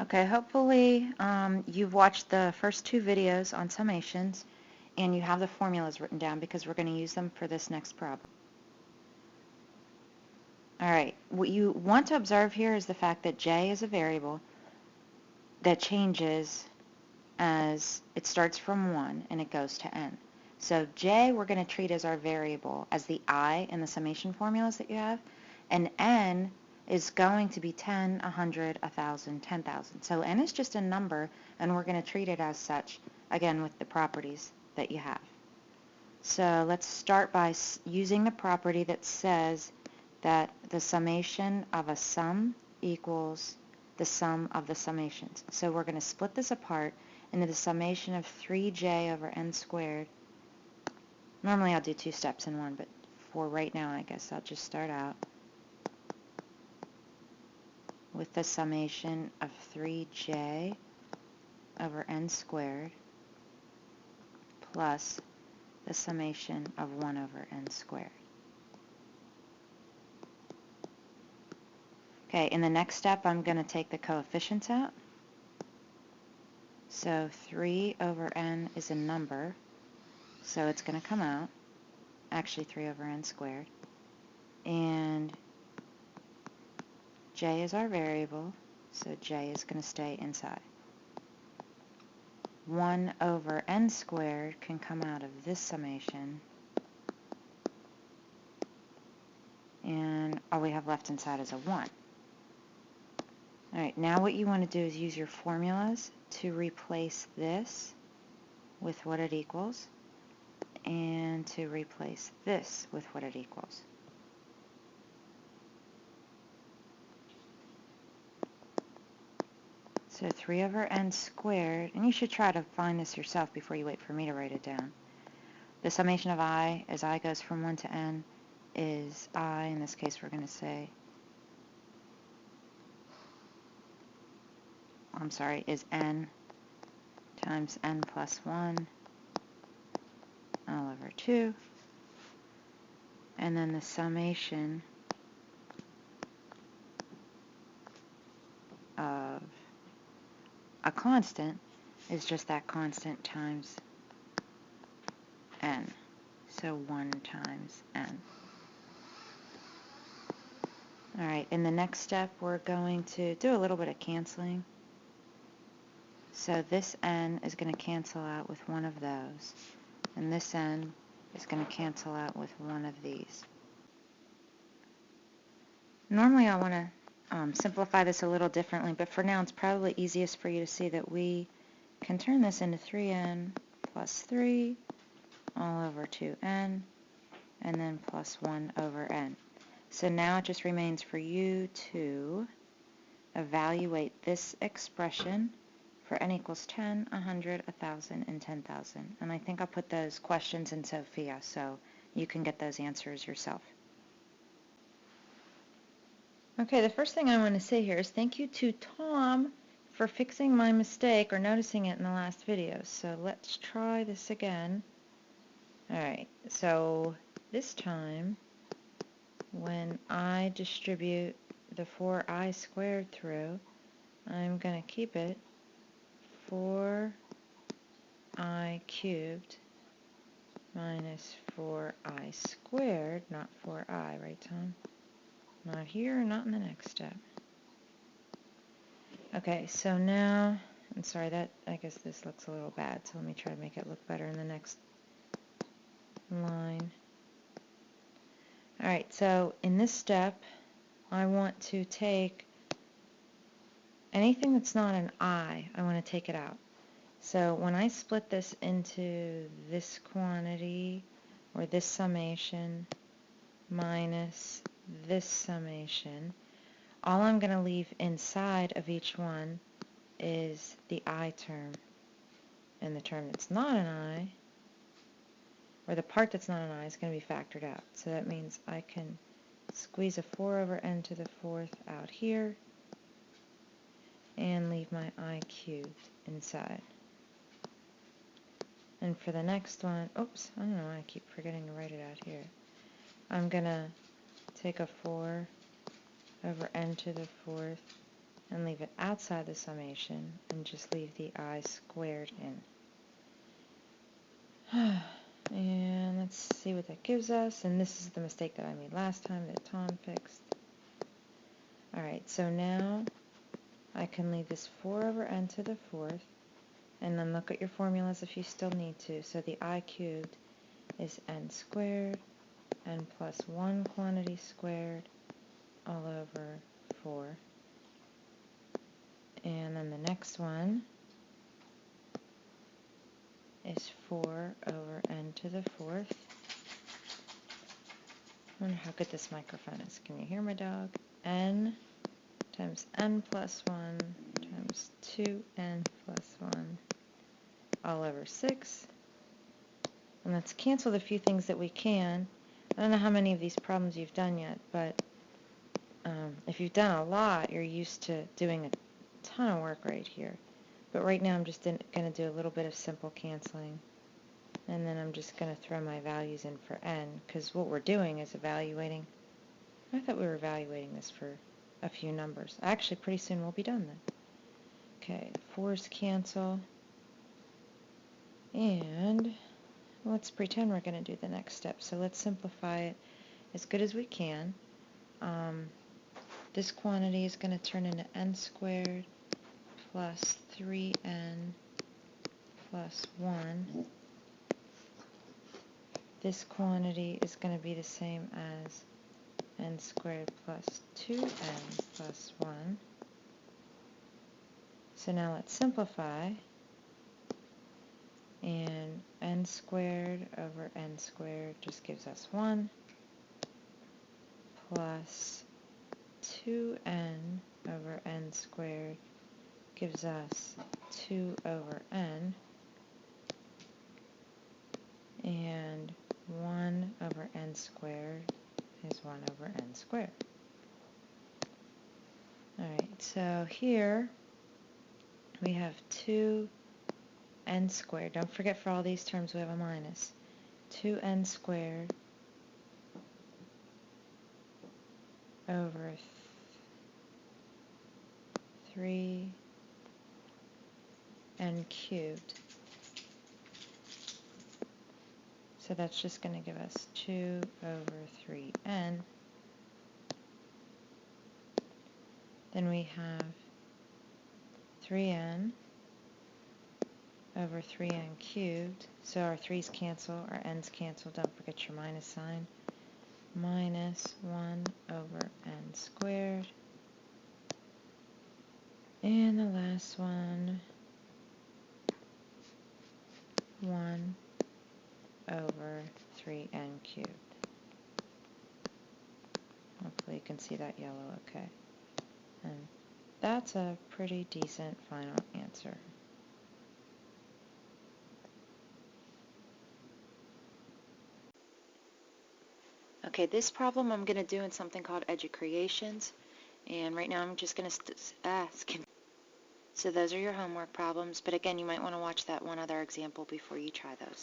Okay, hopefully you've watched the first two videos on summations and you have the formulas written down because we're going to use them for this next problem. Alright, what you want to observe here is the fact that j is a variable that changes as it starts from 1 and it goes to n. So j we're going to treat as our variable, as the I in the summation formulas that you have, and n is going to be 10, 100, 1,000, 10,000. So n is just a number, and we're going to treat it as such, again with the properties that you have. So let's start by using the property that says that the summation of a sum equals the sum of the summations. So we're going to split this apart into the summation of 3j over n squared. Normally I'll do two steps in one, but for right now I guess I'll just start out with the summation of 3j over n squared plus the summation of 1 over n squared. Okay, in the next step I'm going to take the coefficients out. So 3 over n is a number, so it's going to come out, actually 3 over n squared, and j is our variable, so j is going to stay inside. 1 over n squared can come out of this summation, and all we have left inside is a 1. Alright, now what you want to do is use your formulas to replace this with what it equals, and to replace this with what it equals. So 3 over n squared, and you should try to find this yourself before you wait for me to write it down. The summation of I, as I goes from 1 to n, is I, in this case we're going to say, is n times n plus 1 all over 2, and then the summation of a constant is just that constant times n, so 1 times n. Alright, in the next step we're going to do a little bit of canceling. So this n is going to cancel out with one of those, and this n is going to cancel out with one of these. Normally I want to simplify this a little differently, but for now it's probably easiest for you to see that we can turn this into 3n plus 3 all over 2n, and then plus 1 over n. So now it just remains for you to evaluate this expression for n equals 10, 100, 1,000, and 10,000. And I think I'll put those questions in Sophia so you can get those answers yourself. Okay, the first thing I want to say here is thank you to Tom for fixing my mistake or noticing it in the last video. So let's try this again. Alright, so this time when I distribute the 4i squared through, I'm going to keep it 4i cubed minus 4i squared, not 4i, right Tom? Not here, not in the next step. Okay, so now, I'm sorry, I guess this looks a little bad, so let me try to make it look better in the next line. Alright, so in this step, I want to take anything that's not an I want to take it out. So when I split this into this quantity, or this summation, minus this summation, all I'm going to leave inside of each one is the I term. And the term that's not an I, or the part that's not an I, is going to be factored out. So that means I can squeeze a 4 over n to the 4th out here, and leave my I cubed inside. And for the next one, oops, I don't know why I keep forgetting to write it out here. I'm going to take a 4 over n to the 4th and leave it outside the summation and just leave the I squared in. And let's see what that gives us. And this is the mistake that I made last time that Tom fixed. Alright, so now I can leave this 4 over n to the 4th, and then look at your formulas if you still need to. So the I cubed is n squared, n plus 1 quantity squared, all over 4. And then the next one is 4 over n to the 4th. I wonder how good this microphone is. Can you hear my dog? N times n plus 1 times 2n plus 1 all over 6. And let's cancel the few things that we can. I don't know how many of these problems you've done yet, but if you've done a lot, you're used to doing a ton of work right here. But right now I'm just going to do a little bit of simple canceling. And then I'm just going to throw my values in for n, because what we're doing is evaluating. I thought we were evaluating this for a few numbers. Actually, pretty soon we'll be done then. Okay, 4's cancel. And let's pretend we're going to do the next step. So let's simplify it as good as we can. This quantity is going to turn into n squared plus 3n plus 1. This quantity is going to be the same as n squared plus 2n plus 1. So now let's simplify. And n squared over n squared just gives us 1, plus 2n over n squared gives us 2 over n, and 1 over n squared is 1 over n squared. Alright, so here we have 2n squared. Don't forget, for all these terms we have a minus. 2n squared over 3n cubed. So that's just going to give us 2 over 3n. Then we have 3n over 3n cubed. So our 3's cancel, our n's cancel. Don't forget your minus sign. Minus 1 over n squared. And the last one, 1 over 3n cubed. Hopefully you can see that yellow okay. And that's a pretty decent final answer. Okay, this problem I'm going to do in something called Educreations, and right now I'm just going to skip. So those are your homework problems, but again, you might want to watch that one other example before you try those.